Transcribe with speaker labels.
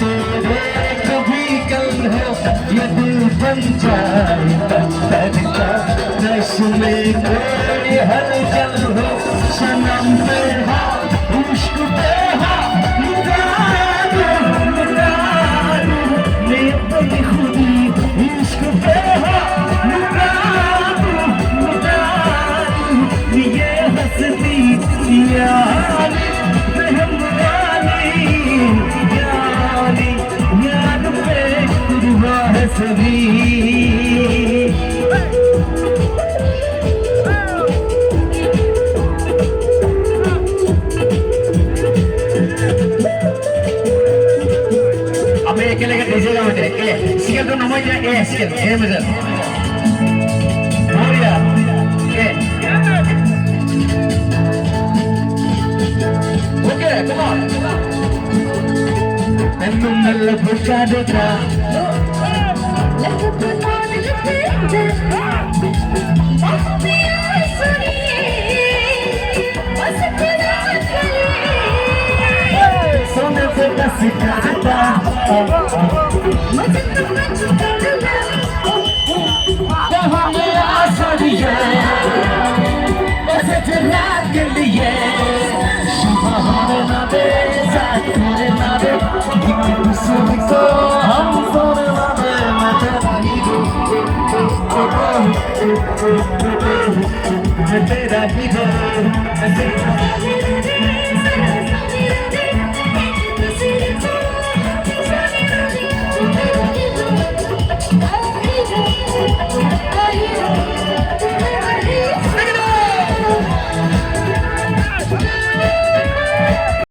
Speaker 1: तेरे कभी कल हो ये दिल बन जाए तड़का नश में कोई हलचल हो सनम पे हाँ इश्क पे हाँ मैं अपनी खुदी इश्क पे हाँ ये हंसती यानी रहम वाली यानी याद पे कुर्बा है सभी अब ये अकेले का डीजे का मत है स्केल तो नमक है स्केल ये मजा हो गया ओके come on नन्नू नल्ला पुष्का देखा सोने से दस करता जहाँ मेरा आसरी है बस तेरा के लिए शुभ होने ना दे साथ होने ना दे एक दूसरे को हम सोने ना दे मैं तेरा ही हूँ मैं तेरा ही हूँ